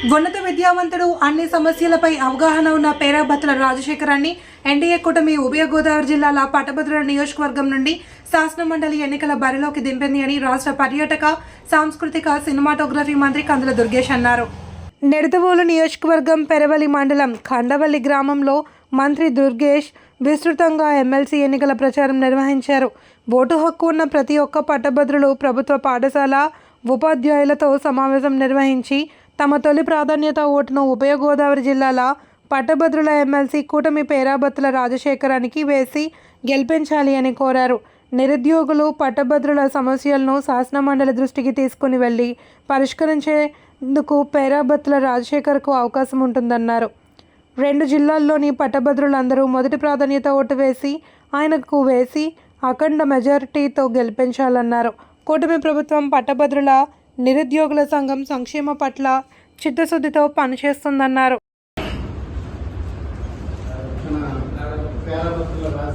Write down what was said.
ఉన్నత విద్యావంతుడు, అన్ని సమస్యలపై అవగాహన ఉన్న పేరాబత్తుల రాజశేఖరాన్ని ఎన్డీఏ కూటమి ఉభయ గోదావరి జిల్లాల పట్టభద్రుల నియోజకవర్గం నుండి శాసనమండలి ఎన్నికల బరిలోకి దింపింది అని రాష్ట్ర పర్యాటక, సాంస్కృతిక, సినిమాటోగ్రఫీ మంత్రి కందుల దుర్గేష్ అన్నారు. నిడదవోలు నియోజకవర్గం పెరవలి మండలం ఖండవల్లి గ్రామంలో మంత్రి దుర్గేష్ విస్తృతంగా ఎమ్మెల్సీ ఎన్నికల ప్రచారం నిర్వహించారు. ఓటు హక్కు ఉన్న ప్రతి ఒక్క పట్టభద్రులు ప్రభుత్వ పాఠశాల ఉపాధ్యాయులతో సమావేశం నిర్వహించి తమ తొలి ప్రాధాన్యత ఓటును ఉభయ గోదావరి జిల్లాల పట్టభద్రుల ఎమ్మెల్సీ కూటమి పేరాబత్తుల రాజశేఖరానికి వేసి గెలిపించాలి అని కోరారు. నిరుద్యోగులు, పట్టభద్రుల సమస్యలను శాసనమండలి దృష్టికి తీసుకుని వెళ్ళి పరిష్కరించేందుకు పేరాబత్తుల రాజశేఖర్కు అవకాశం ఉంటుందన్నారు. 2 జిల్లాల్లోని పట్టభద్రులందరూ మొదటి ప్రాధాన్యత ఓటు వేసి ఆయనకు వేసి అఖండ మెజారిటీతో గెలిపించాలన్నారు. కూటమి ప్రభుత్వం పట్టభద్రుల, నిరుద్యోగుల సంఘం సంక్షేమ పట్ల చిత్తశుద్ధితో పనిచేస్తుందన్నారు.